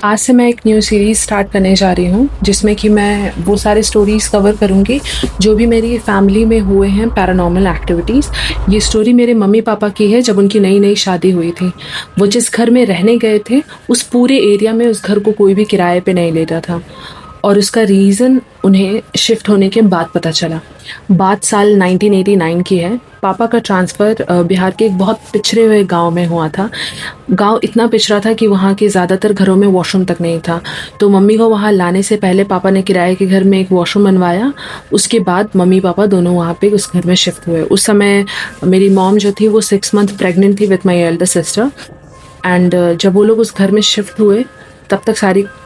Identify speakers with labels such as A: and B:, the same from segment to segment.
A: आज से मैं एक न्यू सीरीज़ स्टार्ट करने जा रही हूँ जिसमें कि मैं वो सारे स्टोरीज़ कवर करूँगी जो भी मेरी फैमिली में हुए हैं पैरानॉर्मल एक्टिविटीज़। ये स्टोरी मेरे मम्मी पापा की है जब उनकी नई नई शादी हुई थी। वो जिस घर में रहने गए थे उस पूरे एरिया में उस घर को कोई भी किराए पे नहीं लेता था और उसका रीज़न उन्हें शिफ्ट होने के बाद पता चला। बात साल 1989 की है। पापा का ट्रांसफ़र बिहार के एक बहुत पिछड़े हुए गांव में हुआ था। गांव इतना पिछड़ा था कि वहाँ के ज़्यादातर घरों में वॉशरूम तक नहीं था। तो मम्मी को वहाँ लाने से पहले पापा ने किराए के घर में एक वॉशरूम बनवाया। उसके बाद मम्मी पापा दोनों वहाँ पे उस घर में शिफ्ट हुए। उस समय मेरी मॉम जो थी वो 6 मंथ प्रेग्नेंट थी with my elder sister. And जब वो लोग उस घर में शिफ्ट हुए तब तक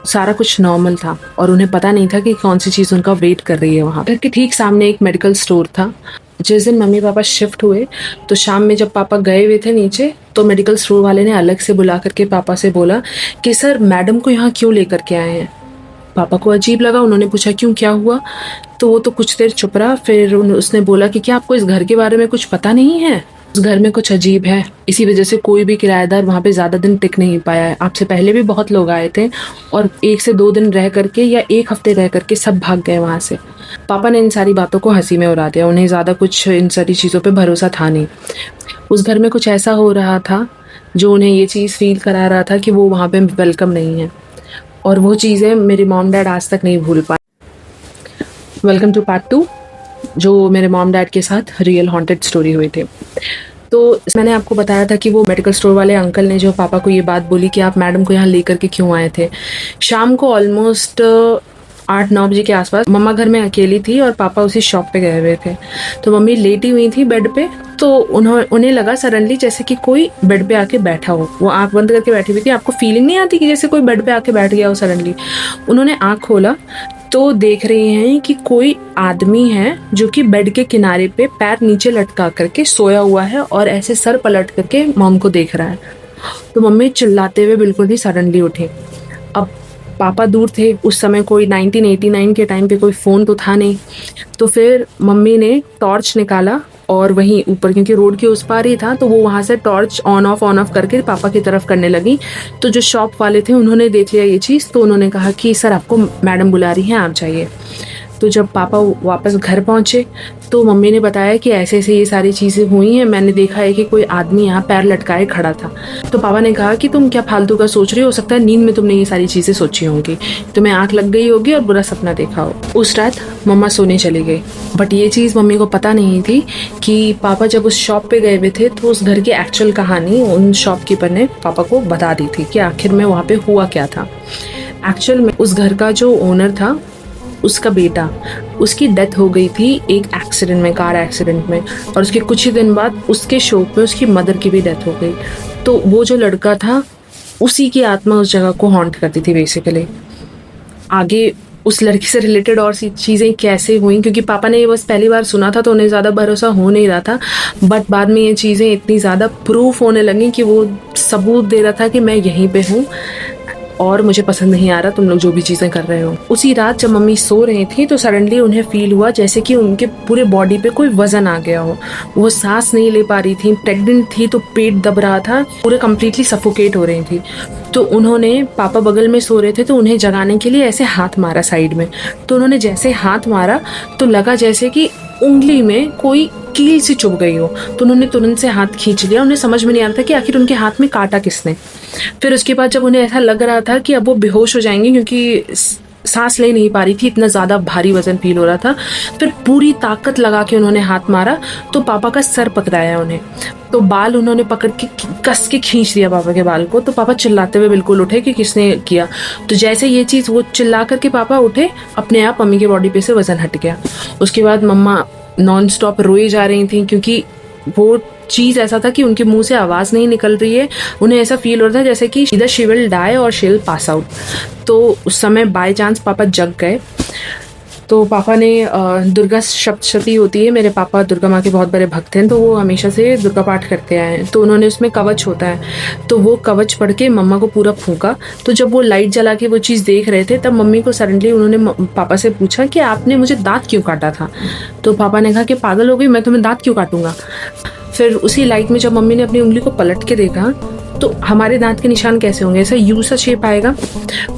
A: सारा कुछ नॉर्मल था और उन्हें पता नहीं था कि कौन सी चीज़ उनका वेट कर रही है वहाँ। घर के ठीक सामने एक मेडिकल स्टोर था। जिस दिन मम्मी पापा शिफ्ट हुए तो शाम में जब पापा गए हुए थे नीचे तो मेडिकल स्टोर वाले ने अलग से बुला करके पापा से बोला कि सर मैडम को यहाँ क्यों लेकर के आए हैं। पापा को अजीब लगा। उन्होंने पूछा क्यों, क्या हुआ? तो वो तो कुछ देर चुप रहा। फिर उसने बोला कि क्या आपको इस घर के बारे में कुछ पता नहीं है? उस घर में कुछ अजीब है, इसी वजह से कोई भी किराएदार वहाँ पे ज़्यादा दिन टिक नहीं पाया है। आपसे पहले भी बहुत लोग आए थे और 1 से 2 दिन रह करके या 1 हफ्ते रह करके सब भाग गए वहाँ से। पापा ने इन सारी बातों को हंसी में उड़ा दिया। उन्हें ज़्यादा कुछ इन सारी चीज़ों पे भरोसा था नहीं। उस घर में कुछ ऐसा हो रहा था जो उन्हें ये चीज़ फील करा रहा था कि वो वहाँ पे वेलकम नहीं है और वो चीज़ें मेरे मॉम डैड आज तक नहीं भूल पाए। वेलकम टू पार्ट 2 जो मेरे मॉम डैड के साथ रियल हॉन्टेड स्टोरी हुई थी। तो मैंने आपको बताया था कि वो मेडिकल स्टोर वाले अंकल ने जो पापा को ये बात बोली कि आप मैडम को यहाँ लेकर के क्यों आए थे। शाम को ऑलमोस्ट 8-9 बजे के आसपास मम्मा घर में अकेली थी और पापा उसी शॉप पे गए हुए थे। तो मम्मी लेटी हुई थी बेड पे। तो उन्हें लगा सडनली जैसे कि कोई बेड पे आके बैठा हो। वो आंख बंद करके बैठी हुई थी। आपको फीलिंग नहीं आती कि जैसे कोई बेड पे आके बैठ गया हो सडनली? उन्होंने आंख खोला तो देख रही हैं कि कोई आदमी है जो कि बेड के किनारे पे पैर नीचे लटका करके सोया हुआ है और ऐसे सर पलट करके मॉम को देख रहा है। तो मम्मी चिल्लाते हुए बिल्कुल ही सडनली उठी। अब पापा दूर थे। उस समय कोई 1989 के टाइम पे कोई फ़ोन तो था नहीं। तो फिर मम्मी ने टॉर्च निकाला और वहीं ऊपर, क्योंकि रोड के उस पार ही था, तो वो वहाँ से टॉर्च ऑन ऑफ करके पापा की तरफ करने लगी। तो जो शॉप वाले थे उन्होंने देख लिया ये चीज़। तो उन्होंने कहा कि सर आपको मैडम बुला रही हैं, आप जाइए। तो जब पापा वापस घर पहुँचे तो मम्मी ने बताया कि ऐसे ऐसे ये सारी चीज़ें हुई हैं। मैंने देखा है कि कोई आदमी यहाँ पैर लटकाए खड़ा था। तो पापा ने कहा कि तुम क्या फालतू का सोच रही हो सकता है नींद में तुमने ये सारी चीज़ें सोची होंगी, तुम्हें आँख लग गई होगी और बुरा सपना देखा हो। उस रात मम्मा सोने चली गई। बट ये चीज़ मम्मी को पता नहीं थी कि पापा जब उस शॉप पे गए हुए थे तो उस घर की एक्चुअल कहानी उन शॉपकीपर ने पापा को बता दी थी कि आखिर में वहाँ पे हुआ क्या था। एक्चुअल में उस घर का जो ओनर था उसका बेटा, उसकी डेथ हो गई थी एक एक्सीडेंट में, कार एक्सीडेंट में। और उसके कुछ ही दिन बाद उसके शोक में उसकी मदर की भी डेथ हो गई। तो वो जो लड़का था उसी की आत्मा उस जगह को हॉन्ट करती थी बेसिकली। आगे उस लड़की से रिलेटेड और सी चीज़ें कैसे हुई, क्योंकि पापा ने ये बस पहली बार सुना था तो उन्हें ज़्यादा भरोसा हो नहीं रहा था। बट बाद में ये चीज़ें इतनी ज़्यादा प्रूफ होने लगी कि वो सबूत दे रहा था कि मैं यहीं पे हूँ और मुझे पसंद नहीं आ रहा तुम लोग जो भी चीज़ें कर रहे हो। उसी रात जब मम्मी सो रही थी तो सडनली उन्हें फील हुआ जैसे कि उनके पूरे बॉडी पे कोई वजन आ गया हो। वो सांस नहीं ले पा रही थी, प्रेग्नेंट थी तो पेट दब रहा था, पूरे कम्प्लीटली सफोकेट हो रही थी। तो उन्होंने, पापा बगल में सो रहे थे तो उन्हें जगाने के लिए ऐसे हाथ मारा साइड में। तो उन्होंने जैसे हाथ मारा तो लगा जैसे कि उंगली में कोई कील सी चुभ गई हो। तो उन्होंने तुरंत से हाथ खींच लिया। उन्हें समझ में नहीं आ रहा था कि आखिर उनके हाथ में काटा किसने। फिर उसके बाद जब उन्हें ऐसा लग रहा था कि अब वो बेहोश हो जाएंगे क्योंकि सांस ले नहीं पा रही थी, इतना ज़्यादा भारी वजन फील हो रहा था, फिर पूरी ताकत लगा के उन्होंने हाथ मारा तो पापा का सर पकड़ाया उन्हें। तो बाल उन्होंने पकड़ के कस के खींच दिया पापा के बाल को। तो पापा चिल्लाते हुए बिल्कुल उठे कि किसने किया। तो जैसे ये चीज़, वो चिल्ला करके पापा उठे, अपने आप मम्मी के बॉडी पे से वजन हट गया। उसके बाद मम्मा नॉन स्टॉप रोई जा रही थी क्योंकि वो चीज़ ऐसा था कि उनके मुंह से आवाज़ नहीं निकल रही है। उन्हें ऐसा फील हो रहा था जैसे कि इधर शी विल डाई और शी विल पास आउट। तो उस समय बाय चांस पापा जग गए। तो पापा ने दुर्गा सप्तशती होती है, मेरे पापा दुर्गा माँ के बहुत बड़े भक्त हैं तो वो हमेशा से दुर्गा पाठ करते आए हैं। तो उन्होंने उसमें कवच होता है तो वो कवच पढ़ के मम्मा को पूरा फूंका। तो जब वो लाइट जला के वो चीज़ देख रहे थे तब मम्मी को सडनली उन्होंने पापा से पूछा कि आपने मुझे दांत क्यों काटा था। तो पापा ने कहा कि पागल हो गई, मैं तुम्हें दांत क्यों काटूंगा। फिर उसी लाइट में जब मम्मी ने अपनी उंगली को पलट के देखा तो हमारे दांत के निशान कैसे होंगे, ऐसा यू सा शेप आएगा,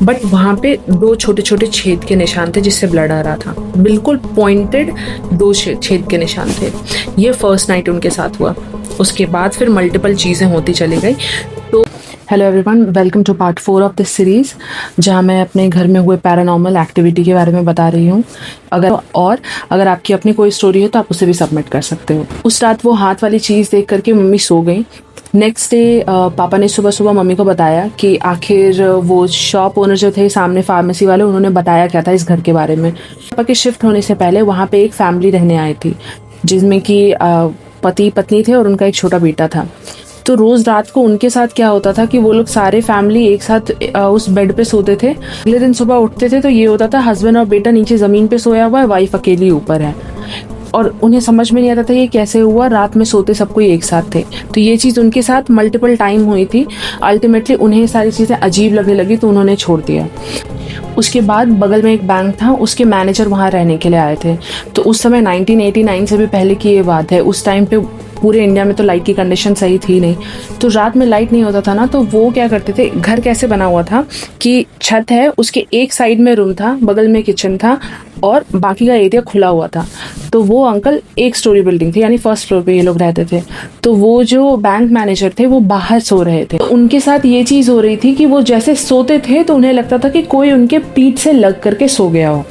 A: बट वहाँ पे 2 छोटे छोटे छेद के निशान थे जिससे ब्लड आ रहा था, बिल्कुल पॉइंटेड 2 छेद के निशान थे। ये फर्स्ट नाइट उनके साथ हुआ। उसके बाद फिर मल्टीपल चीज़ें होती चली गई। तो hello everyone, welcome to part 4 of this series, जहाँ मैं अपने घर में हुए पैरानॉर्मल एक्टिविटी के बारे में बता रही हूँ। अगर आपकी अपनी कोई स्टोरी है तो आप उसे भी सबमिट कर सकते हो। उस रात वो हाथ वाली चीज़ देख करके मम्मी सो गई। नेक्स्ट डे पापा ने सुबह सुबह मम्मी को बताया कि आखिर वो शॉप ओनर जो थे सामने फार्मेसी वाले, उन्होंने बताया क्या था इस घर के बारे में। पापा के शिफ्ट होने से पहले वहाँ पे एक फैमिली रहने आई थी, जिसमें कि पति पत्नी थे और उनका एक छोटा बेटा था। तो रोज़ रात को उनके साथ क्या होता था कि वो लोग सारे फैमिली एक साथ उस बेड पे सोते थे। अगले दिन सुबह उठते थे तो ये होता था हस्बैंड और बेटा नीचे ज़मीन पे सोया हुआ है, वाइफ अकेली ऊपर है, और उन्हें समझ में नहीं आता था ये कैसे हुआ, रात में सोते सब कोई एक साथ थे। तो ये चीज़ उनके साथ मल्टीपल टाइम हुई थी। अल्टीमेटली उन्हें सारी चीज़ें अजीब लगने लगी तो उन्होंने छोड़ दिया। उसके बाद बगल में एक बैंक था, उसके मैनेजर वहाँ रहने के लिए आए थे। तो उस समय 1989 से भी पहले की ये बात है। उस टाइम पे पूरे इंडिया में तो लाइट की कंडीशन सही थी नहीं, तो रात में लाइट नहीं होता था ना, तो वो क्या करते थे, घर कैसे बना हुआ था कि छत है, उसके एक साइड में रूम था, बगल में किचन था और बाकी का एरिया खुला हुआ था। तो वो अंकल एक स्टोरी बिल्डिंग थी, यानी फर्स्ट फ्लोर पे ये लोग रहते थे। तो वो जो बैंक मैनेजर थे वो बाहर सो रहे थे। तो उनके साथ ये चीज़ हो रही थी कि वो जैसे सोते थे तो उन्हें लगता था कि कोई उनके पीठ से लग करके सो गया हो।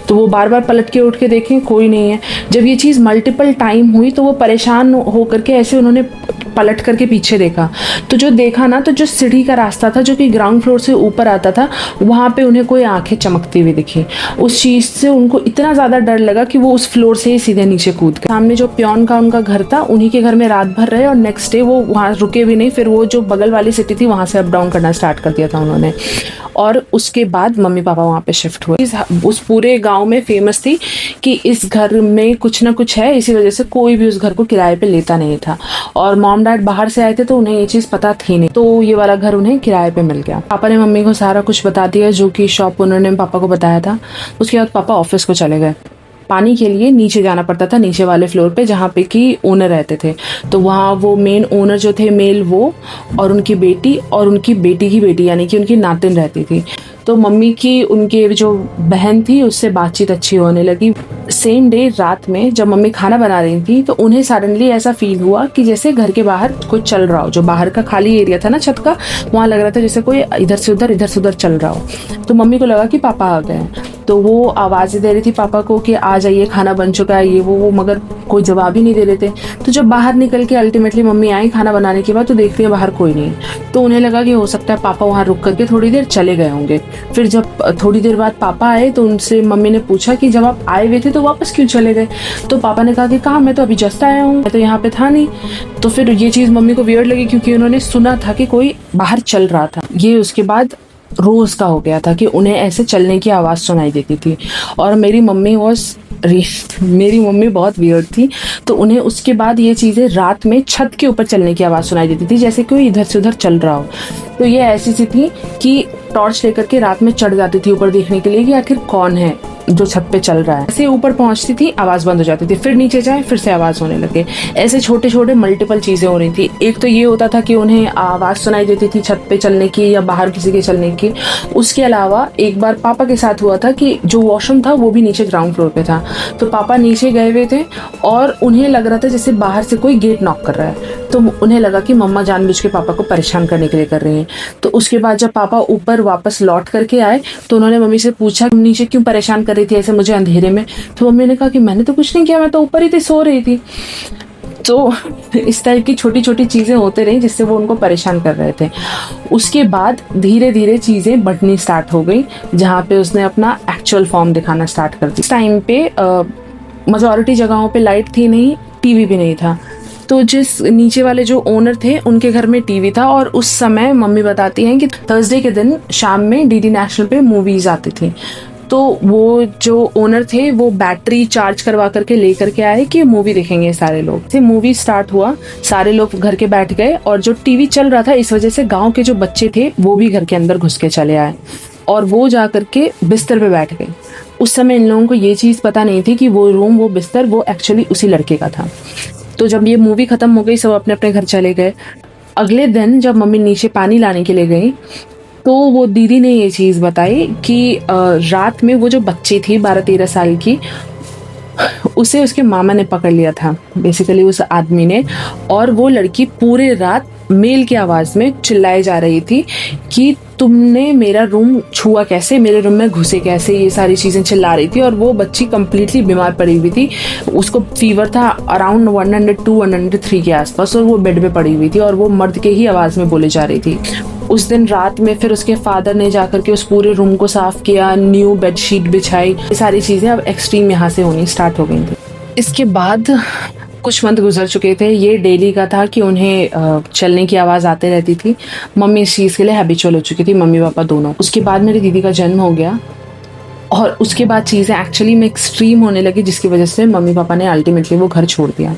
A: तो वो बार बार पलट के उठ के देखें, कोई नहीं है। जब ये चीज़ मल्टीपल टाइम हुई तो वो परेशान हो करके ऐसे उन्होंने पलट करके पीछे देखा। तो जो देखा ना, तो जो सीढ़ी का रास्ता था जो कि ग्राउंड फ्लोर से ऊपर आता था, वहाँ पे उन्हें कोई आंखें चमकती हुई दिखी। उस चीज़ से उनको इतना ज़्यादा डर लगा कि वो उस फ्लोर से ही सीधे नीचे कूद गए। सामने जो पियोन का उनका घर था, उन्हीं के घर में रात भर रहे और नेक्स्ट डे वो वहाँ रुके भी नहीं। फिर वो जो बगल वाली सिटी थी वहाँ से अप डाउन करना स्टार्ट कर दिया था उन्होंने। और उसके बाद मम्मी पापा वहाँ पे शिफ्ट हुए। उस पूरे गांव में फेमस थी कि इस घर में कुछ ना कुछ है, इसी वजह से कोई भी उस घर को किराए पे लेता नहीं था। और मॉम डैड बाहर से आए थे तो उन्हें ये चीज़ पता थी नहीं, तो ये वाला घर उन्हें किराए पे मिल गया। पापा ने मम्मी को सारा कुछ बता दिया जो कि शॉप ओनर ने पापा को बताया था। उसके बाद पापा ऑफिस को चले गए। पानी के लिए नीचे जाना पड़ता था, नीचे वाले फ्लोर पे जहाँ पे कि ओनर रहते थे। तो वहाँ वो मेन ओनर जो थे मेल, वो और उनकी बेटी और उनकी बेटी की बेटी यानी कि उनकी नातिन रहती थी। तो मम्मी की उनके जो बहन थी उससे बातचीत अच्छी होने लगी। सेम डे रात में जब मम्मी खाना बना रही थी तो उन्हें सडनली ऐसा फील हुआ कि जैसे घर के बाहर कोई चल रहा हो। जो बाहर का खाली एरिया था ना छत का, वहाँ लग रहा था जैसे कोई इधर से उधर चल रहा हो। तो मम्मी को लगा कि पापा आ गए। तो वो आवाज़ें दे रही थी पापा को कि आ जाइए, खाना बन चुका है, ये वो, मगर कोई जवाब ही नहीं दे रहे थे। तो जब बाहर निकल के अल्टीमेटली मम्मी आई खाना बनाने के बाद, तो देखती है बाहर कोई नहीं। तो उन्हें लगा कि हो सकता है पापा वहाँ रुक करके थोड़ी देर चले गए होंगे। फिर जब थोड़ी देर बाद पापा आए तो उनसे मम्मी ने पूछा कि जब आप आए हुए थे तो वापस क्यों चले गए। तो पापा ने कहा कि कहाँ, मैं तो अभी जस्ट आया हूँ, मैं तो यहाँ पे था नहीं। तो फिर ये चीज़ मम्मी को वियर्ड लगी क्योंकि उन्होंने सुना था कि कोई बाहर चल रहा था। ये उसके बाद रोज का हो गया था कि उन्हें ऐसे चलने की आवाज़ सुनाई देती थी। और मेरी मम्मी बहुत वियर्ड थी, तो उन्हें उसके बाद ये चीज़ें रात में छत के ऊपर चलने की आवाज़ सुनाई देती थी, जैसे कोई इधर से उधर चल रहा हो। तो ये ऐसी सी थी कि टॉर्च लेकर के रात में चढ़ जाती थी ऊपर देखने के लिए कि आखिर कौन है जो छत पे चल रहा है। ऐसे ऊपर पहुंचती थी, आवाज़ बंद हो जाती थी, फिर नीचे जाए फिर से आवाज़ होने लगे। ऐसे छोटे छोटे मल्टीपल चीज़ें हो रही थी। एक तो ये होता था कि उन्हें आवाज़ सुनाई देती थी छत पे चलने की या बाहर किसी के चलने की। उसके अलावा एक बार पापा के साथ हुआ था कि जो वॉशरूम था वो भी नीचे ग्राउंड फ्लोर पे था। तो पापा नीचे गए हुए थे और उन्हें लग रहा था जैसे बाहर से कोई गेट नॉक कर रहा है। तो उन्हें लगा कि मम्मा जानबूझ के पापा को परेशान करने के लिए कर रही हैं। तो उसके बाद जब पापा ऊपर वापस लौट करके आए तो उन्होंने मम्मी से पूछा नीचे क्यों परेशान कर रही थी ऐसे मुझे अंधेरे में। तो मम्मी ने कहा कि मैंने तो कुछ नहीं किया, मैं तो ऊपर ही थी, सो रही थी। तो इस टाइप की छोटी छोटी चीज़ें होते रही जिससे वो उनको परेशान कर रहे थे। उसके बाद धीरे धीरे चीज़ें बढ़नी स्टार्ट हो गई, जहाँ पे उसने अपना एक्चुअल फॉर्म दिखाना स्टार्ट कर दी। इस टाइम पे मेजॉरिटी जगहों पे लाइट थी नहीं, टीवी भी नहीं था। तो जिस नीचे वाले जो ओनर थे उनके घर में टीवी था। और उस समय मम्मी बताती हैं कि थर्सडे के दिन शाम में डीडी नेशनल पे मूवीज़ आती थी। तो वो जो ओनर थे वो बैटरी चार्ज करवा करके ले करके आए कि मूवी देखेंगे सारे लोग। से मूवी स्टार्ट हुआ, सारे लोग घर के बैठ गए और जो टीवी चल रहा था इस वजह से गांव के जो बच्चे थे वो भी घर के अंदर घुस के चले आए और वो जा करके बिस्तर पे बैठ गए। उस समय इन लोगों को ये चीज़ पता नहीं थी कि वो रूम, वो बिस्तर, वो एक्चुअली उसी लड़के का था। तो जब ये मूवी ख़त्म हो गई सब अपने अपने घर चले गए। अगले दिन जब मम्मी नीचे पानी लाने के लिए गई तो वो दीदी ने ये चीज़ बताई कि रात में वो जो बच्ची थी 12-13 साल की, उसे उसके मामा ने पकड़ लिया था, बेसिकली उस आदमी ने। और वो लड़की पूरे रात मेल की आवाज़ में चिल्लाए जा रही थी कि तुमने मेरा रूम छुआ कैसे, मेरे रूम में घुसे कैसे, ये सारी चीज़ें चिल्ला रही थी। और वो बच्ची कम्प्लीटली बीमार पड़ी हुई थी, उसको फीवर था अराउंड 102-103 के आसपास, और वो बेड पे पड़ी हुई थी और वो मर्द के ही आवाज़ में बोले जा रही थी। उस दिन रात में फिर उसके फादर ने जाकर के उस पूरे रूम को साफ़ किया, न्यू बेडशीट बिछाई, ये सारी चीज़ें अब एक्सट्रीम यहाँ से होनी स्टार्ट हो गई थी। इसके बाद कुछ मंथ गुजर चुके थे। ये डेली का था कि उन्हें चलने की आवाज़ आते रहती थी। मम्मी इस चीज़ के लिए हैबिचुअल हो चुकी थी, मम्मी पापा दोनों। उसके बाद मेरी दीदी का जन्म हो गया और उसके बाद चीज़ें एक्चुअली में एक्सट्रीम होने लगी, जिसकी वजह से मम्मी पापा ने अल्टीमेटली वो घर छोड़ दिया।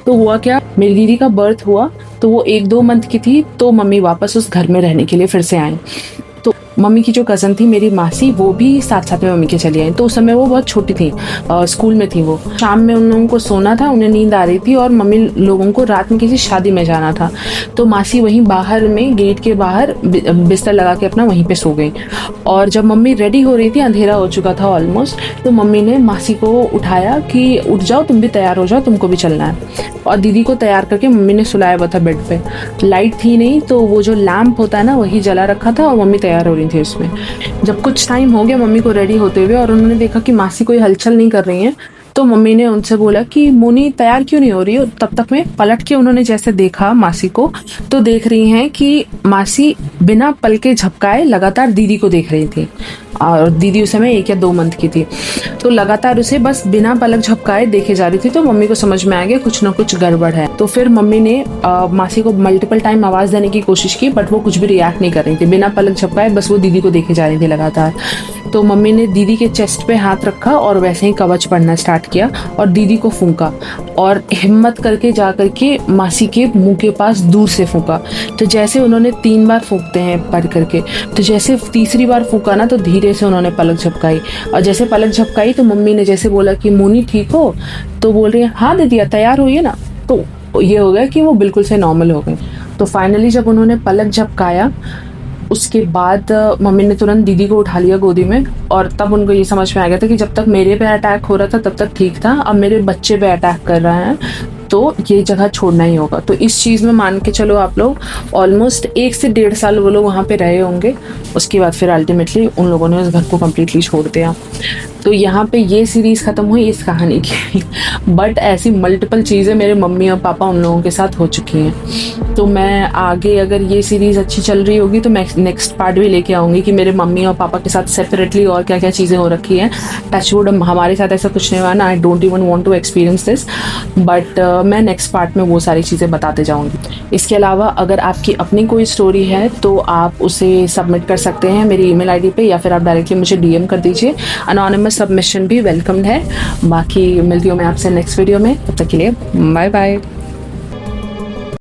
A: तो हुआ क्या, मेरी दीदी का बर्थ हुआ तो वो 1-2 मंथ की थी, तो मम्मी वापस उस घर में रहने के लिए फिर से आई। तो मम्मी की जो कज़न थी मेरी मासी, वो भी साथ साथ में मम्मी के चली आई। तो उस समय वो बहुत छोटी थी, स्कूल में थी वो। शाम में उन लोगों को सोना था, उन्हें नींद आ रही थी और मम्मी लोगों को रात में किसी शादी में जाना था। तो मासी वहीं बाहर में गेट के बाहर बिस्तर लगा के अपना वहीं पे सो गई। और जब मम्मी रेडी हो रही थी, अंधेरा हो चुका था ऑलमोस्ट, तो मम्मी ने मासी को उठाया कि उठ जाओ, तुम भी तैयार हो जाओ, तुमको भी चलना है। और दीदी को तैयार करके मम्मी ने सुलाया हुआ था बेड पे। लाइट थी नहीं, तो वो जो लैम्प होता है ना, वही जला रखा था और मम्मी तैयार हो रही थी उसमें। जब कुछ टाइम हो गया मम्मी को रेडी होते हुए और उन्होंने देखा कि मासी कोई हलचल नहीं कर रही है, तो मम्मी ने उनसे बोला कि मोनी तैयार क्यों नहीं हो रही हो। तब तक में पलट के उन्होंने जैसे देखा मासी को, तो देख रही हैं कि मासी बिना पलके झपकाए लगातार दीदी को देख रही थी। और दीदी उस समय 1 या 2 मंथ की थी, तो लगातार उसे बस बिना पलक झपकाए देखे जा रही थी। तो मम्मी को समझ में आ गया कुछ ना कुछ गड़बड़ है। तो फिर मम्मी ने मासी को मल्टीपल टाइम आवाज़ देने की कोशिश की, बट वो कुछ भी रिएक्ट नहीं कर रही थी, बिना पलक झपकाए बस वो दीदी को देखे जा रही थी लगातार। तो मम्मी ने दीदी के चेस्ट पे हाथ रखा और वैसे ही कवच पढ़ना स्टार्ट किया और दीदी को फूंका और हिम्मत करके जा करके मासी के मुंह के पास दूर से फूंका। तो जैसे उन्होंने 3 बार फूंकते हैं पढ़ करके, तो जैसे तीसरी बार फूंका ना, तो धीरे से उन्होंने पलक झपकाई। और जैसे पलक झपकाई तो मम्मी ने जैसे बोला कि मोनी ठीक हो, तो बोल रही है हाँ दीदी तैयार हुई है ना। तो ये हो गया कि वो बिल्कुल से नॉर्मल हो गई। तो फाइनली जब उन्होंने पलक झपकाया, उसके बाद मम्मी ने तुरंत दीदी को उठा लिया गोदी में। और तब उनको ये समझ में आ गया था कि जब तक मेरे पे अटैक हो रहा था तब तक ठीक था, अब मेरे बच्चे पे अटैक कर रहा है तो ये जगह छोड़ना ही होगा। तो इस चीज़ में मान के चलो आप लोग ऑलमोस्ट 1 से 1.5 साल वो लोग वहाँ पे रहे होंगे। उसके बाद फिर अल्टीमेटली उन लोगों ने उस घर को कम्प्लीटली छोड़ दिया। तो यहाँ पे ये सीरीज़ ख़त्म हुई इस कहानी की। बट ऐसी मल्टीपल चीज़ें मेरे मम्मी और पापा उन लोगों के साथ हो चुकी हैं। तो मैं आगे अगर ये सीरीज़ अच्छी चल रही होगी तो मैं नेक्स्ट पार्ट भी लेके आऊँगी कि मेरे मम्मी और पापा के साथ सेपरेटली और क्या क्या चीज़ें हो रखी हैं। टचवुड हमारे साथ ऐसा कुछ नहीं हुआ ना, I don't even want to experience this, but मैं नेक्स्ट पार्ट में वो सारी चीज़ें बताते जाऊँगी। इसके अलावा अगर आपकी अपनी कोई स्टोरी है तो आप उसे सबमिट कर सकते हैं मेरी ईमेल आईडी पे, या फिर आप डायरेक्टली मुझे डीएम कर दीजिए। अनोनिमस सबमिशन भी वेलकम्ड है। बाकी मिलती हूँ मैं आपसे नेक्स्ट वीडियो में, तब तक के लिए बाय बाय।